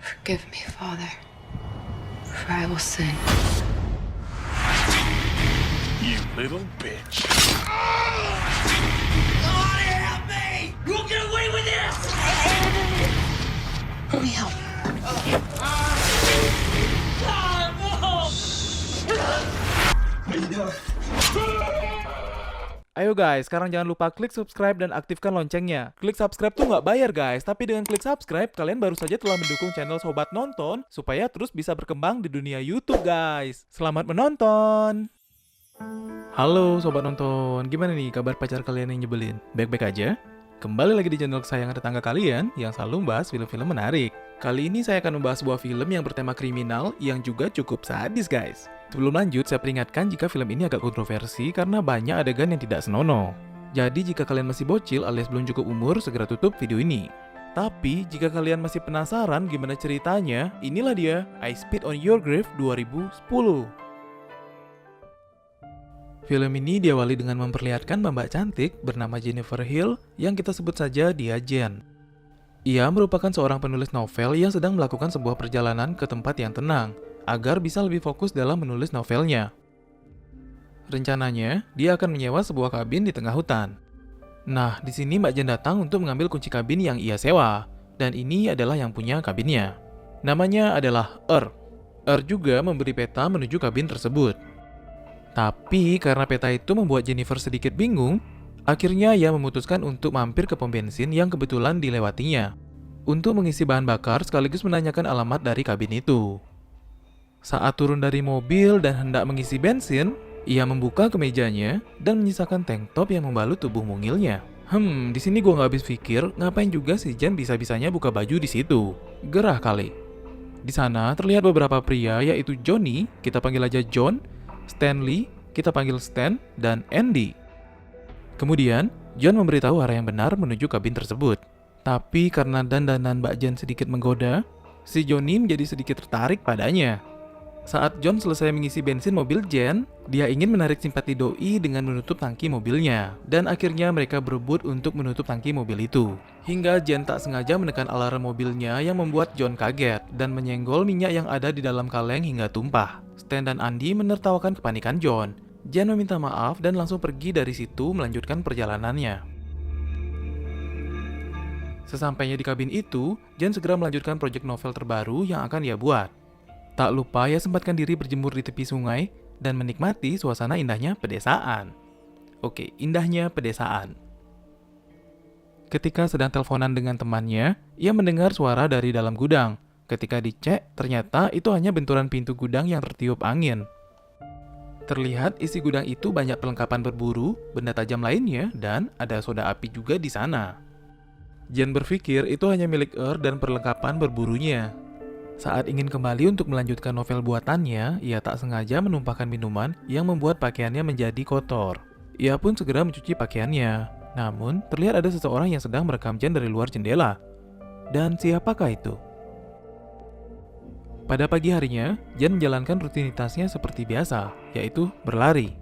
Forgive me, Father, for I will sin. You little bitch. Let me help. Ayo guys, sekarang jangan lupa klik subscribe dan aktifkan loncengnya. Klik subscribe tuh nggak bayar guys, tapi dengan klik subscribe, kalian baru saja telah mendukung channel Sobat Nonton, supaya terus bisa berkembang di dunia YouTube guys. Selamat menonton! Halo Sobat Nonton, gimana nih kabar pacar kalian yang nyebelin? Baik-baik aja? Kembali lagi di channel kesayangan tetangga kalian, yang selalu membahas film-film menarik. Kali ini saya akan membahas sebuah film yang bertema kriminal, yang juga cukup sadis guys. Sebelum lanjut, saya peringatkan jika film ini agak kontroversi karena banyak adegan yang tidak senonoh. Jadi jika kalian masih bocil alias belum cukup umur, segera tutup video ini. Tapi jika kalian masih penasaran gimana ceritanya, inilah dia I Spit on Your Grave 2010. Film ini diawali dengan memperlihatkan mbak cantik bernama Jennifer Hill yang kita sebut saja dia Jen. Ia merupakan seorang penulis novel yang sedang melakukan sebuah perjalanan ke tempat yang tenang, agar bisa lebih fokus dalam menulis novelnya. Rencananya, dia akan menyewa sebuah kabin di tengah hutan. Nah, di sini Mbak Jen datang untuk mengambil kunci kabin yang ia sewa, dan ini adalah yang punya kabinnya. Namanya adalah Er. Er juga memberi peta menuju kabin tersebut. Tapi karena peta itu membuat Jennifer sedikit bingung, akhirnya ia memutuskan untuk mampir ke pom bensin yang kebetulan dilewatinya, untuk mengisi bahan bakar sekaligus menanyakan alamat dari kabin itu. Saat turun dari mobil dan hendak mengisi bensin, ia membuka kemejanya dan menyisakan tank top yang membalut tubuh mungilnya. Di sini gua nggak habis pikir, ngapain juga si Jen bisa-bisanya buka baju di situ? Gerah kali. Di sana terlihat beberapa pria, yaitu Johnny, kita panggil aja John, Stanley, kita panggil Stan, dan Andy. Kemudian, John memberitahu arah yang benar menuju kabin tersebut. Tapi karena dandanan Mbak Jen sedikit menggoda, si Johnny menjadi sedikit tertarik padanya. Saat John selesai mengisi bensin mobil Jen, dia ingin menarik simpati doi dengan menutup tangki mobilnya. Dan akhirnya mereka berebut untuk menutup tangki mobil itu. Hingga Jen tak sengaja menekan alarm mobilnya yang membuat John kaget dan menyenggol minyak yang ada di dalam kaleng hingga tumpah. Stan dan Andy menertawakan kepanikan John. Jen meminta maaf dan langsung pergi dari situ melanjutkan perjalanannya. Sesampainya di kabin itu, Jen segera melanjutkan proyek novel terbaru yang akan ia buat. Tak lupa ia sempatkan diri berjemur di tepi sungai dan menikmati suasana indahnya pedesaan. Oke, indahnya pedesaan. Ketika sedang teleponan dengan temannya, ia mendengar suara dari dalam gudang. Ketika dicek, ternyata itu hanya benturan pintu gudang yang tertiup angin. Terlihat isi gudang itu banyak perlengkapan berburu, benda tajam lainnya, dan ada soda api juga di sana. Jen berpikir itu hanya milik dan perlengkapan berburunya. Saat ingin kembali untuk melanjutkan novel buatannya, ia tak sengaja menumpahkan minuman yang membuat pakaiannya menjadi kotor. Ia pun segera mencuci pakaiannya. Namun, terlihat ada seseorang yang sedang merekam Jen dari luar jendela. Dan siapakah itu? Pada pagi harinya, Jen menjalankan rutinitasnya seperti biasa, yaitu berlari.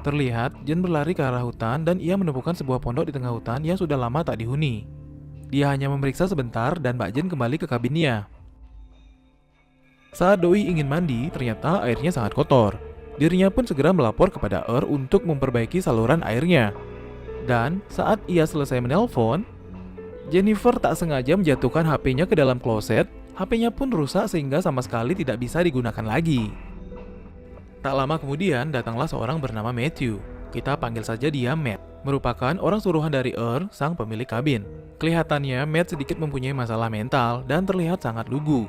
Terlihat, Jen berlari ke arah hutan dan ia menemukan sebuah pondok di tengah hutan yang sudah lama tak dihuni. Dia hanya memeriksa sebentar dan Mbak Jen kembali ke kabinnya. Saat doi ingin mandi, ternyata airnya sangat kotor. Dirinya pun segera melapor kepada untuk memperbaiki saluran airnya. Dan saat ia selesai menelpon, Jennifer tak sengaja menjatuhkan HP-nya ke dalam kloset. HP-nya pun rusak sehingga sama sekali tidak bisa digunakan lagi. Tak lama kemudian datanglah seorang bernama Matthew. Kita panggil saja dia Matt. Merupakan orang suruhan dari sang pemilik kabin. Kelihatannya Matt sedikit mempunyai masalah mental dan terlihat sangat lugu.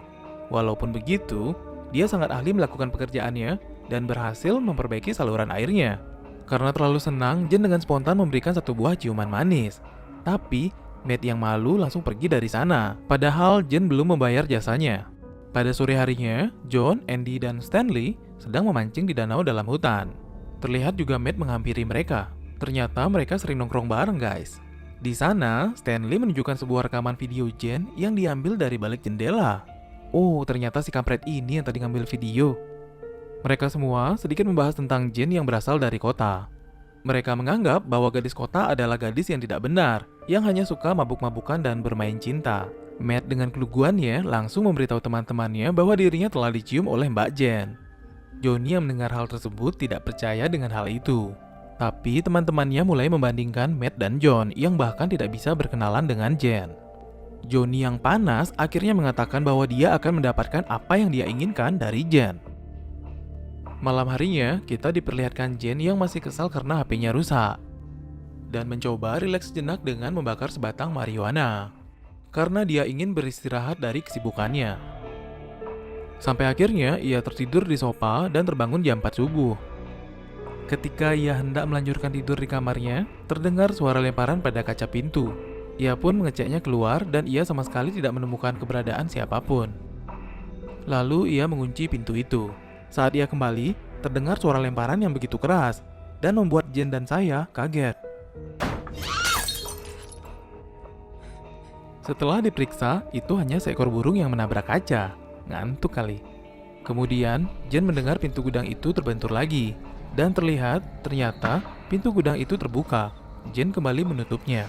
Walaupun begitu, dia sangat ahli melakukan pekerjaannya dan berhasil memperbaiki saluran airnya. Karena terlalu senang, Jen dengan spontan memberikan satu buah ciuman manis. Tapi, Matt yang malu langsung pergi dari sana. Padahal Jen belum membayar jasanya. Pada sore harinya, John, Andy, dan Stanley sedang memancing di danau dalam hutan. Terlihat juga Matt menghampiri mereka. Ternyata mereka sering nongkrong bareng guys. Di sana, Stanley menunjukkan sebuah rekaman video Jen yang diambil dari balik jendela. Oh, ternyata si kampret ini yang tadi ngambil video. Mereka semua sedikit membahas tentang Jen yang berasal dari kota. Mereka menganggap bahwa gadis kota adalah gadis yang tidak benar, yang hanya suka mabuk-mabukan dan bermain cinta. Matt dengan keluguannya langsung memberitahu teman-temannya bahwa dirinya telah dicium oleh Mbak Jen. Johnny yang mendengar hal tersebut tidak percaya dengan hal itu. Tapi teman-temannya mulai membandingkan Matt dan John yang bahkan tidak bisa berkenalan dengan Jen. Johnny yang panas akhirnya mengatakan bahwa dia akan mendapatkan apa yang dia inginkan dari Jen. Malam harinya, kita diperlihatkan Jen yang masih kesal karena HP-nya rusak dan mencoba rileks sejenak dengan membakar sebatang marijuana karena dia ingin beristirahat dari kesibukannya. Sampai akhirnya ia tertidur di sofa dan terbangun jam 4 subuh. Ketika ia hendak melanjutkan tidur di kamarnya, terdengar suara lemparan pada kaca pintu. Ia pun mengeceknya keluar dan ia sama sekali tidak menemukan keberadaan siapapun. Lalu ia mengunci pintu itu. Saat ia kembali, terdengar suara lemparan yang begitu keras dan membuat Jen dan saya kaget. Setelah diperiksa, itu hanya seekor burung yang menabrak kaca. Ngantuk kali. Kemudian, Jen mendengar pintu gudang itu terbentur lagi. Dan ternyata pintu gudang itu terbuka. Jen kembali menutupnya.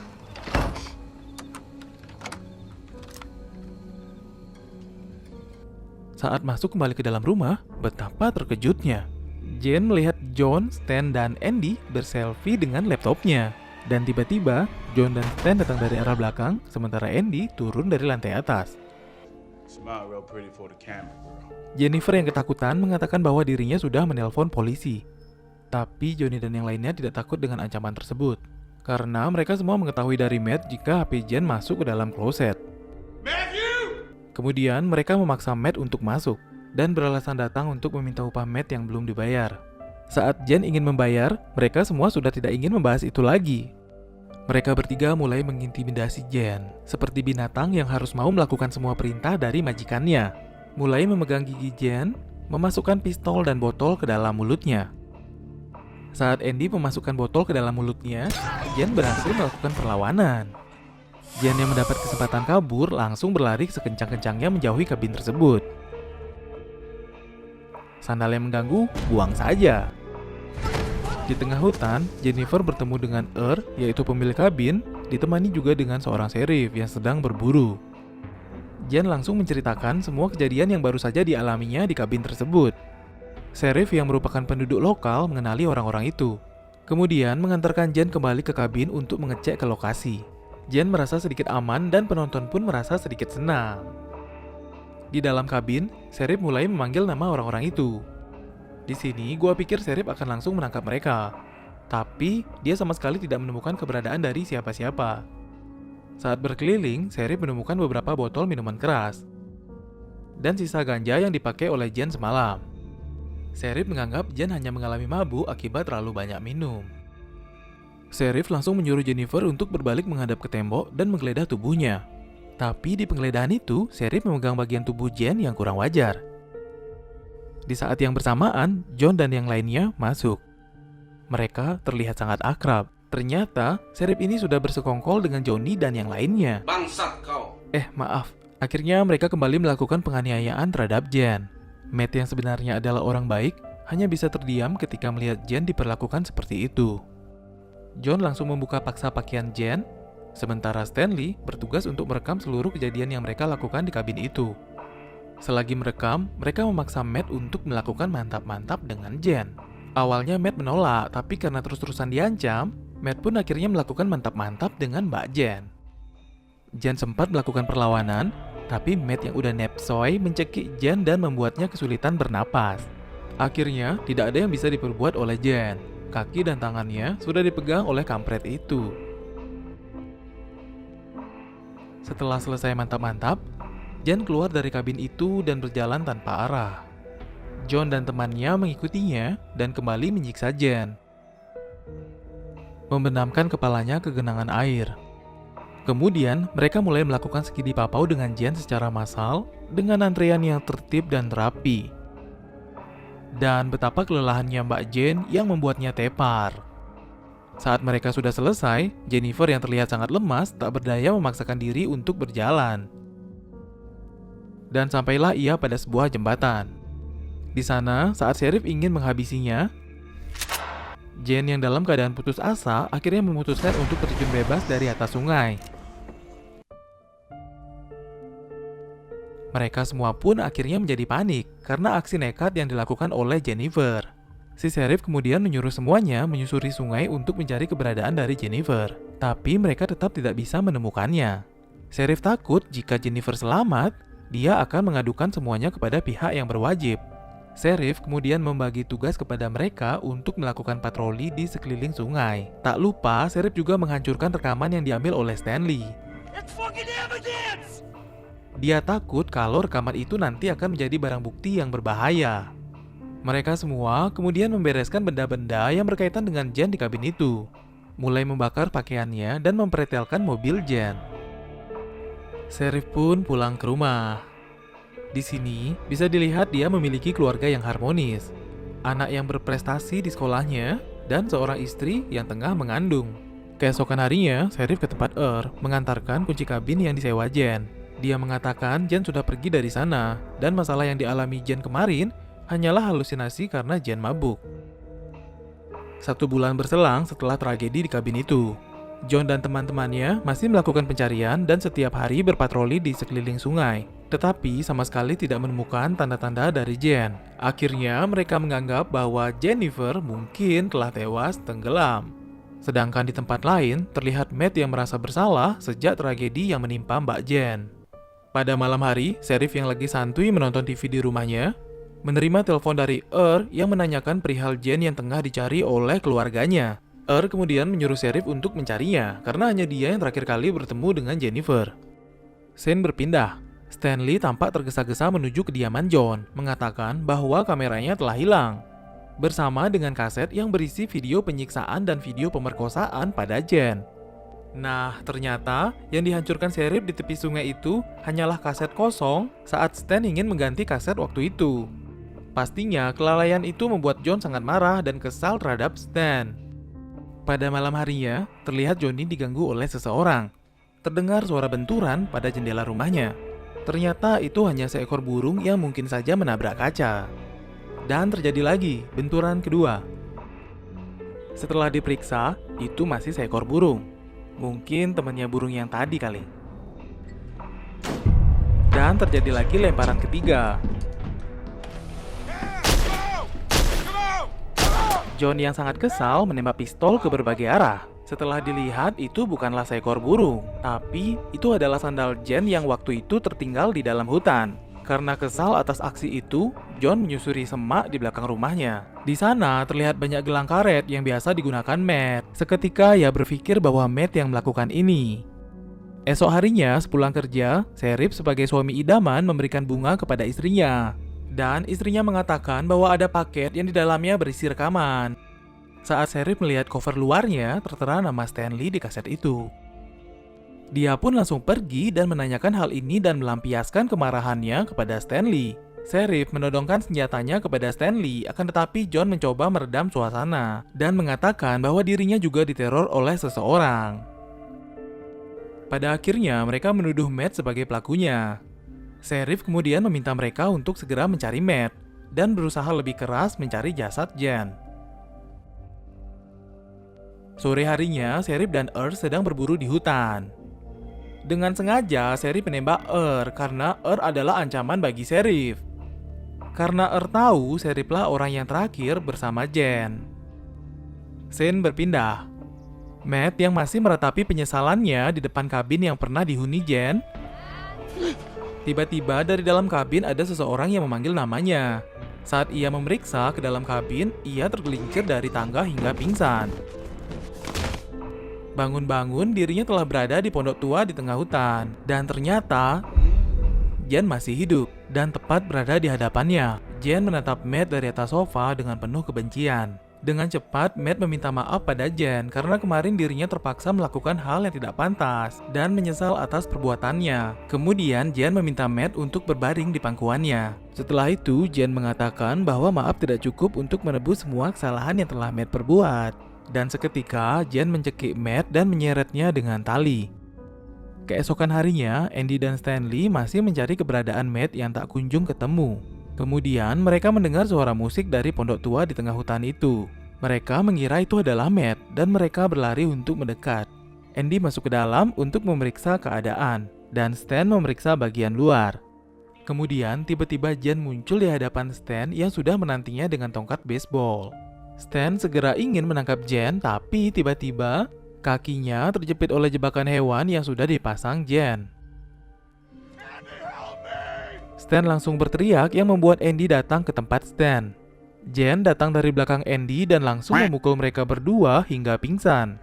Saat masuk kembali ke dalam rumah, betapa terkejutnya. Jen melihat John, Stan, dan Andy berselfie dengan laptopnya. Dan tiba-tiba, John dan Stan datang dari arah belakang, sementara Andy turun dari lantai atas. Smile real pretty for the camera, girl. Jennifer yang ketakutan mengatakan bahwa dirinya sudah menelpon polisi. Tapi Johnny dan yang lainnya tidak takut dengan ancaman tersebut. Karena mereka semua mengetahui dari Matt jika HP Jen masuk ke dalam kloset. Kemudian mereka memaksa Matt untuk masuk dan beralasan datang untuk meminta upah Matt yang belum dibayar. Saat Jen ingin membayar, mereka semua sudah tidak ingin membahas itu lagi. Mereka bertiga mulai mengintimidasi Jen, seperti binatang yang harus mau melakukan semua perintah dari majikannya. Mulai memegang gigi Jen, memasukkan pistol dan botol ke dalam mulutnya. Saat Andy memasukkan botol ke dalam mulutnya, Jen berhasil melakukan perlawanan. Jen yang mendapat kesempatan kabur langsung berlari sekencang-kencangnya menjauhi kabin tersebut. Sandal yang mengganggu, buang saja. Di tengah hutan, Jennifer bertemu dengan yaitu pemilik kabin, ditemani juga dengan seorang sheriff yang sedang berburu. Jen langsung menceritakan semua kejadian yang baru saja dialaminya di kabin tersebut. Sheriff yang merupakan penduduk lokal mengenali orang-orang itu. Kemudian mengantarkan Jen kembali ke kabin untuk mengecek ke lokasi. Jen merasa sedikit aman dan penonton pun merasa sedikit senang. Di dalam kabin, Sheriff mulai memanggil nama orang-orang itu. Di sini, gua pikir Sheriff akan langsung menangkap mereka. Tapi, dia sama sekali tidak menemukan keberadaan dari siapa-siapa. Saat berkeliling, Sheriff menemukan beberapa botol minuman keras dan sisa ganja yang dipakai oleh Jen semalam. Sheriff menganggap Jen hanya mengalami mabuk akibat terlalu banyak minum. Sheriff langsung menyuruh Jennifer untuk berbalik menghadap ke tembok dan menggeledah tubuhnya. Tapi di penggeledahan itu, Sheriff memegang bagian tubuh Jen yang kurang wajar. Di saat yang bersamaan, John dan yang lainnya masuk. Mereka terlihat sangat akrab. Ternyata, Sheriff ini sudah bersekongkol dengan Johnny dan yang lainnya. Bangsat kau. Maaf. Akhirnya mereka kembali melakukan penganiayaan terhadap Jen. Matt yang sebenarnya adalah orang baik, hanya bisa terdiam ketika melihat Jen diperlakukan seperti itu. John langsung membuka paksa pakaian Jen, sementara Stanley bertugas untuk merekam seluruh kejadian yang mereka lakukan di kabin itu. Selagi merekam, mereka memaksa Matt untuk melakukan mantap-mantap dengan Jen. Awalnya Matt menolak, tapi karena terus-terusan diancam, Matt pun akhirnya melakukan mantap-mantap dengan Mbak Jen. Jen sempat melakukan perlawanan, tapi Matt yang udah nepsoy mencekik Jen dan membuatnya kesulitan bernapas. Akhirnya, tidak ada yang bisa diperbuat oleh Jen. Kaki dan tangannya sudah dipegang oleh kampret itu. Setelah selesai mantap-mantap, Jen keluar dari kabin itu dan berjalan tanpa arah. John dan temannya mengikutinya dan kembali menyiksa Jen, membenamkan kepalanya ke genangan air. Kemudian, mereka mulai melakukan skidi papau dengan Jen secara massal dengan antrean yang tertib dan rapi. Dan betapa kelelahannya Mbak Jen yang membuatnya tepar. Saat mereka sudah selesai, Jennifer yang terlihat sangat lemas tak berdaya memaksakan diri untuk berjalan. Dan sampailah ia pada sebuah jembatan. Di sana, saat Sheriff ingin menghabisinya, Jen yang dalam keadaan putus asa akhirnya memutuskan untuk terjun bebas dari atas sungai. Mereka semua pun akhirnya menjadi panik karena aksi nekat yang dilakukan oleh Jennifer. Si sheriff kemudian menyuruh semuanya menyusuri sungai untuk mencari keberadaan dari Jennifer. Tapi mereka tetap tidak bisa menemukannya. Sheriff takut jika Jennifer selamat, dia akan mengadukan semuanya kepada pihak yang berwajib. Sheriff kemudian membagi tugas kepada mereka untuk melakukan patroli di sekeliling sungai. Tak lupa, Sheriff juga menghancurkan rekaman yang diambil oleh Stanley. Dia takut kalau rekaman itu nanti akan menjadi barang bukti yang berbahaya. Mereka semua kemudian membereskan benda-benda yang berkaitan dengan Jen di kabin itu, mulai membakar pakaiannya dan mempretelkan mobil Jen. Sheriff pun pulang ke rumah. Di sini bisa dilihat dia memiliki keluarga yang harmonis, anak yang berprestasi di sekolahnya, dan seorang istri yang tengah mengandung. Keesokan harinya, Sheriff ke tempat mengantarkan kunci kabin yang disewa Jen. Dia mengatakan Jen sudah pergi dari sana, dan masalah yang dialami Jen kemarin hanyalah halusinasi karena Jen mabuk. 1 bulan berselang setelah tragedi di kabin itu, John dan teman-temannya masih melakukan pencarian dan setiap hari berpatroli di sekeliling sungai. Tetapi sama sekali tidak menemukan tanda-tanda dari Jen. Akhirnya mereka menganggap bahwa Jennifer mungkin telah tewas tenggelam. Sedangkan di tempat lain, terlihat Matt yang merasa bersalah sejak tragedi yang menimpa Mbak Jen. Pada malam hari, sheriff yang lagi santuy menonton TV di rumahnya, menerima telepon dari yang menanyakan perihal Jen yang tengah dicari oleh keluarganya. Kemudian menyuruh sheriff untuk mencarinya, karena hanya dia yang terakhir kali bertemu dengan Jennifer. Scene berpindah. Stanley tampak tergesa-gesa menuju kediaman John, mengatakan bahwa kameranya telah hilang, bersama dengan kaset yang berisi video penyiksaan dan video pemerkosaan pada Jen. Nah, ternyata yang dihancurkan sheriff di tepi sungai itu hanyalah kaset kosong saat Stan ingin mengganti kaset waktu itu. Pastinya, kelalaian itu membuat John sangat marah dan kesal terhadap Stan. Pada malam harinya, terlihat Johnny diganggu oleh seseorang. Terdengar suara benturan pada jendela rumahnya. Ternyata itu hanya seekor burung yang mungkin saja menabrak kaca. Dan terjadi lagi benturan kedua. Setelah diperiksa, itu masih seekor burung. Mungkin temannya burung yang tadi kali. Dan terjadi lagi lemparan ketiga. John yang sangat kesal menembak pistol ke berbagai arah. Setelah dilihat, itu bukanlah seekor burung, tapi itu adalah sandal Jen yang waktu itu tertinggal di dalam hutan. Karena kesal atas aksi itu, John menyusuri semak di belakang rumahnya. Di sana terlihat banyak gelang karet yang biasa digunakan Matt. Seketika ia berpikir bahwa Matt yang melakukan ini. Esok harinya, sepulang kerja, sheriff sebagai suami idaman memberikan bunga kepada istrinya. Dan istrinya mengatakan bahwa ada paket yang di dalamnya berisi rekaman. Saat sheriff melihat cover luarnya, tertera nama Stanley di kaset itu. Dia pun langsung pergi dan menanyakan hal ini dan melampiaskan kemarahannya kepada Stanley. Sheriff menodongkan senjatanya kepada Stanley, akan tetapi John mencoba meredam suasana dan mengatakan bahwa dirinya juga diteror oleh seseorang. Pada akhirnya, mereka menuduh Matt sebagai pelakunya. Sheriff kemudian meminta mereka untuk segera mencari Matt dan berusaha lebih keras mencari jasad Jen. Sore harinya, Sheriff dan sedang berburu di hutan. Dengan sengaja, Sheriff menembak karena adalah ancaman bagi Sheriff. Karena tahu Sherifflah orang yang terakhir bersama Jen. Scene berpindah. Matt yang masih meratapi penyesalannya di depan kabin yang pernah dihuni Jen. Tiba-tiba dari dalam kabin ada seseorang yang memanggil namanya. Saat ia memeriksa ke dalam kabin, ia tergelincir dari tangga hingga pingsan. Bangun-bangun, dirinya telah berada di pondok tua di tengah hutan. Dan ternyata, Jen masih hidup dan tepat berada di hadapannya. Jen menatap Matt dari atas sofa dengan penuh kebencian. Dengan cepat, Matt meminta maaf pada Jen karena kemarin dirinya terpaksa melakukan hal yang tidak pantas dan menyesal atas perbuatannya. Kemudian, Jen meminta Matt untuk berbaring di pangkuannya. Setelah itu, Jen mengatakan bahwa maaf tidak cukup untuk menebus semua kesalahan yang telah Matt perbuat. Dan seketika, Jen mencekik Matt dan menyeretnya dengan tali. Keesokan harinya, Andy dan Stanley masih mencari keberadaan Matt yang tak kunjung ketemu. Kemudian, mereka mendengar suara musik dari pondok tua di tengah hutan itu. Mereka mengira itu adalah Matt, dan mereka berlari untuk mendekat. Andy masuk ke dalam untuk memeriksa keadaan, dan Stan memeriksa bagian luar. Kemudian tiba-tiba Jen muncul di hadapan Stan yang sudah menantinya dengan tongkat baseball. Stan segera ingin menangkap Jen, tapi tiba-tiba kakinya terjepit oleh jebakan hewan yang sudah dipasang Jen. Stan langsung berteriak yang membuat Andy datang ke tempat Stan. Jen datang dari belakang Andy dan langsung memukul mereka berdua hingga pingsan.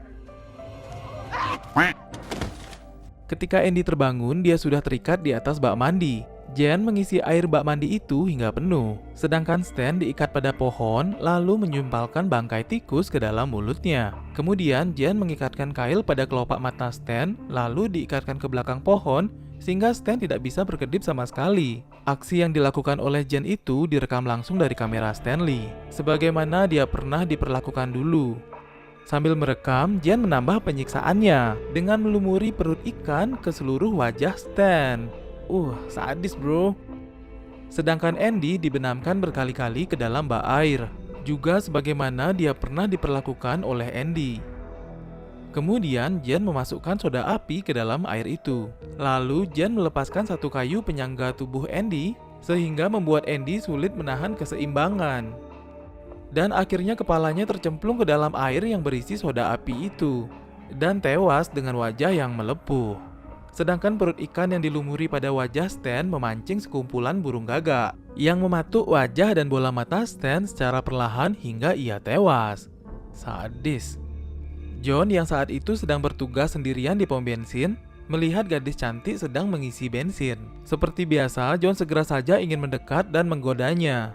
Ketika Andy terbangun, dia sudah terikat di atas bak mandi. Jen mengisi air bak mandi itu hingga penuh, sedangkan Stan diikat pada pohon lalu menyumpalkan bangkai tikus ke dalam mulutnya. Kemudian Jen mengikatkan kail pada kelopak mata Stan lalu diikatkan ke belakang pohon sehingga Stan tidak bisa berkedip sama sekali. Aksi yang dilakukan oleh Jen itu direkam langsung dari kamera Stanley, sebagaimana dia pernah diperlakukan dulu. Sambil merekam, Jen menambah penyiksaannya dengan melumuri perut ikan ke seluruh wajah Stan. Sadis bro. Sedangkan Andy dibenamkan berkali-kali ke dalam bak air, juga sebagaimana dia pernah diperlakukan oleh Andy. Kemudian Jen memasukkan soda api ke dalam air itu. Lalu Jen melepaskan satu kayu penyangga tubuh Andy, sehingga membuat Andy sulit menahan keseimbangan. Dan akhirnya kepalanya tercemplung ke dalam air yang berisi soda api itu, dan tewas dengan wajah yang melepuh. Sedangkan perut ikan yang dilumuri pada wajah Stan memancing sekumpulan burung gagak yang mematuk wajah dan bola mata Stan secara perlahan hingga ia tewas. Sadis. John yang saat itu sedang bertugas sendirian di pom bensin melihat gadis cantik sedang mengisi bensin. Seperti biasa, John segera saja ingin mendekat dan menggodanya.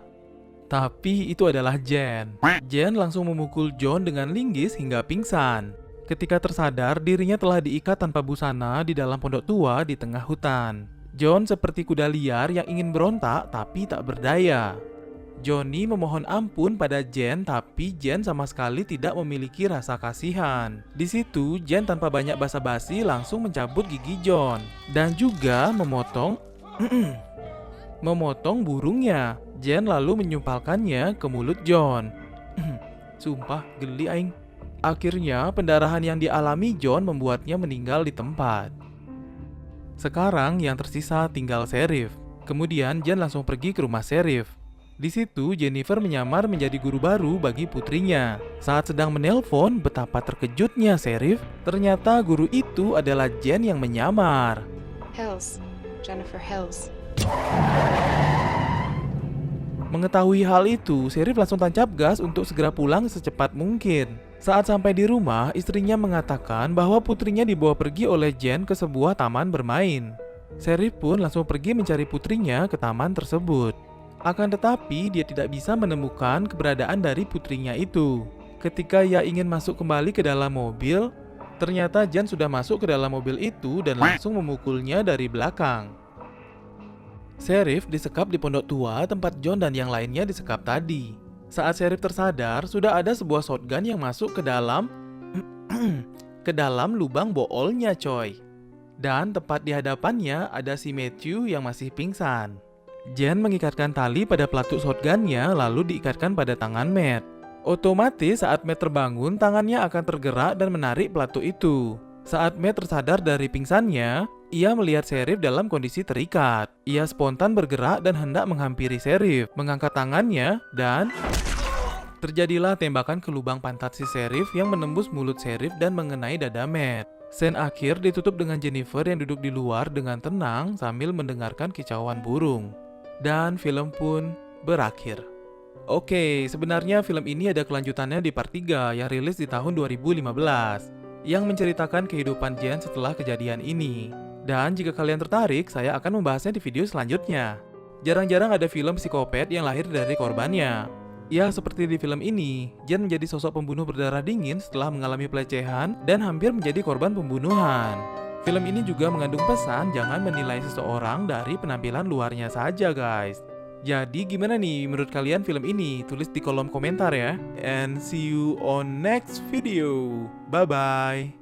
Tapi itu adalah Jen. Jen langsung memukul John dengan linggis hingga pingsan. Ketika tersadar, dirinya telah diikat tanpa busana di dalam pondok tua di tengah hutan. John seperti kuda liar yang ingin berontak tapi tak berdaya. Johnny memohon ampun pada Jen, tapi Jen sama sekali tidak memiliki rasa kasihan. Di situ, Jen tanpa banyak basa-basi langsung mencabut gigi John dan juga memotong burungnya. Jen lalu menyumpalkannya ke mulut John. Sumpah, geli aing. Akhirnya, pendarahan yang dialami John membuatnya meninggal di tempat. Sekarang yang tersisa tinggal Sheriff. Kemudian Jen langsung pergi ke rumah Sheriff. Di situ Jennifer menyamar menjadi guru baru bagi putrinya. Saat sedang menelpon, betapa terkejutnya Sheriff. Ternyata guru itu adalah Jen yang menyamar. Hills. Jennifer Hills. Mengetahui hal itu, Sheriff langsung tancap gas untuk segera pulang secepat mungkin. Saat sampai di rumah, istrinya mengatakan bahwa putrinya dibawa pergi oleh Jen ke sebuah taman bermain. Sheriff pun langsung pergi mencari putrinya ke taman tersebut. Akan tetapi, dia tidak bisa menemukan keberadaan dari putrinya itu. Ketika ia ingin masuk kembali ke dalam mobil, ternyata Jen sudah masuk ke dalam mobil itu dan langsung memukulnya dari belakang. Sheriff disekap di pondok tua tempat John dan yang lainnya disekap tadi. Saat Sheriff tersadar, sudah ada sebuah shotgun yang masuk ke dalam lubang boolnya coy. Dan tepat di hadapannya ada si Matthew yang masih pingsan. Jen mengikatkan tali pada pelatuk shotgunnya lalu diikatkan pada tangan Matt. Otomatis saat Matt terbangun, tangannya akan tergerak dan menarik pelatuk itu. Saat Matt tersadar dari pingsannya, ia melihat Sheriff dalam kondisi terikat. Ia spontan bergerak dan hendak menghampiri Sheriff, mengangkat tangannya, dan terjadilah tembakan ke lubang pantat si Sheriff yang menembus mulut Sheriff dan mengenai dada Matt. Scene akhir ditutup dengan Jennifer yang duduk di luar dengan tenang sambil mendengarkan kicauan burung. Dan film pun berakhir. Oke, sebenarnya film ini ada kelanjutannya di part 3 yang rilis di tahun 2015 yang menceritakan kehidupan Jen setelah kejadian ini. Dan jika kalian tertarik, saya akan membahasnya di video selanjutnya. Jarang-jarang ada film psikopat yang lahir dari korbannya. Ya, seperti di film ini, Jen menjadi sosok pembunuh berdarah dingin setelah mengalami pelecehan dan hampir menjadi korban pembunuhan. Film ini juga mengandung pesan jangan menilai seseorang dari penampilan luarnya saja guys. Jadi gimana nih menurut kalian film ini? Tulis di kolom komentar ya. And see you on next video. Bye-bye.